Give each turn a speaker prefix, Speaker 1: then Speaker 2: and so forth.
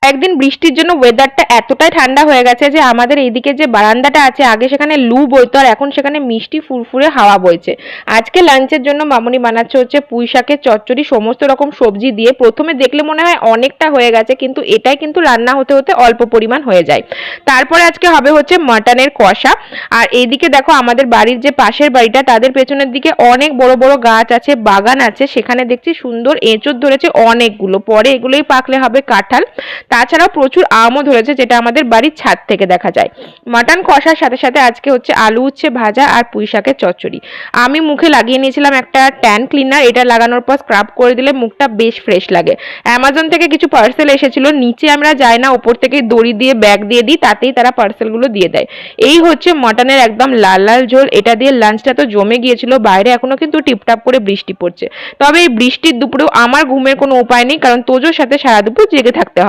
Speaker 1: কয়েকদিন বৃষ্টির জন্য ওয়েদারটা এতটাই ঠান্ডা হয়ে গেছে যে আমাদের এইদিকে যে বারান্দাটা আছে, আগে সেখানে লু বইতো আর এখন সেখানে মিষ্টি ফুরফুরে হাওয়া বইছে। আজকে লাঞ্চের জন্য মামুনি বানাচ্ছে হচ্ছে পুঁই শাকের চচ্চড়ি সমস্ত রকম সবজি দিয়ে। প্রথমে দেখলে মনে হয় অনেকটা হয়ে গেছে, কিন্তু এটাই কিন্তু রান্না হতে হতে অল্প পরিমাণ হয়ে যায়। তারপরে আজকে হবে হচ্ছে মাটনের কষা। আর এইদিকে দেখো আমাদের বাড়ির যে পাশের বাড়িটা, তাদের পেছনের দিকে অনেক বড় বড় গাছ আছে, বাগান আছে, সেখানে দেখছি সুন্দর এঁচড় ধরেছে অনেকগুলো, পরে এগুলোই পাকলে হবে কাঁঠাল। তাছাড়াও প্রচুর আমও ধরেছে, যেটা আমাদের বাড়ির ছাদ থেকে দেখা যায়। মাটন কষার সাথে সাথে আজকে হচ্ছে আলু উচ্ছে ভাজা আর পুঁই শাকের চচ্চড়ি। আমি মুখে লাগিয়ে নিয়েছিলাম একটা ট্যান ক্লিনার, এটা লাগানোর পর স্ক্রাব করে দিলে মুখটা বেশ ফ্রেশ লাগে। অ্যামাজন থেকে কিছু পার্সেল এসেছিল, নিচে আমরা যাই না, উপর থেকে দড়ি দিয়ে ব্যাগ দিয়ে দিই, তাতেই তারা পার্সেলগুলো দিয়ে দেয়। এই হচ্ছে মটনের একদম লাল লাল ঝোল। এটা দিয়ে লাঞ্চটা তো জমে গিয়েছিল। বাইরে এখনো কিন্তু টিপটাপ করে বৃষ্টি পড়ছে। তবে এই বৃষ্টির দুপুরেও আমার ঘুমের কোনো উপায় নেই, কারণ তোজোর সাথে সারা দুপুর জেগে থাকতে হয়।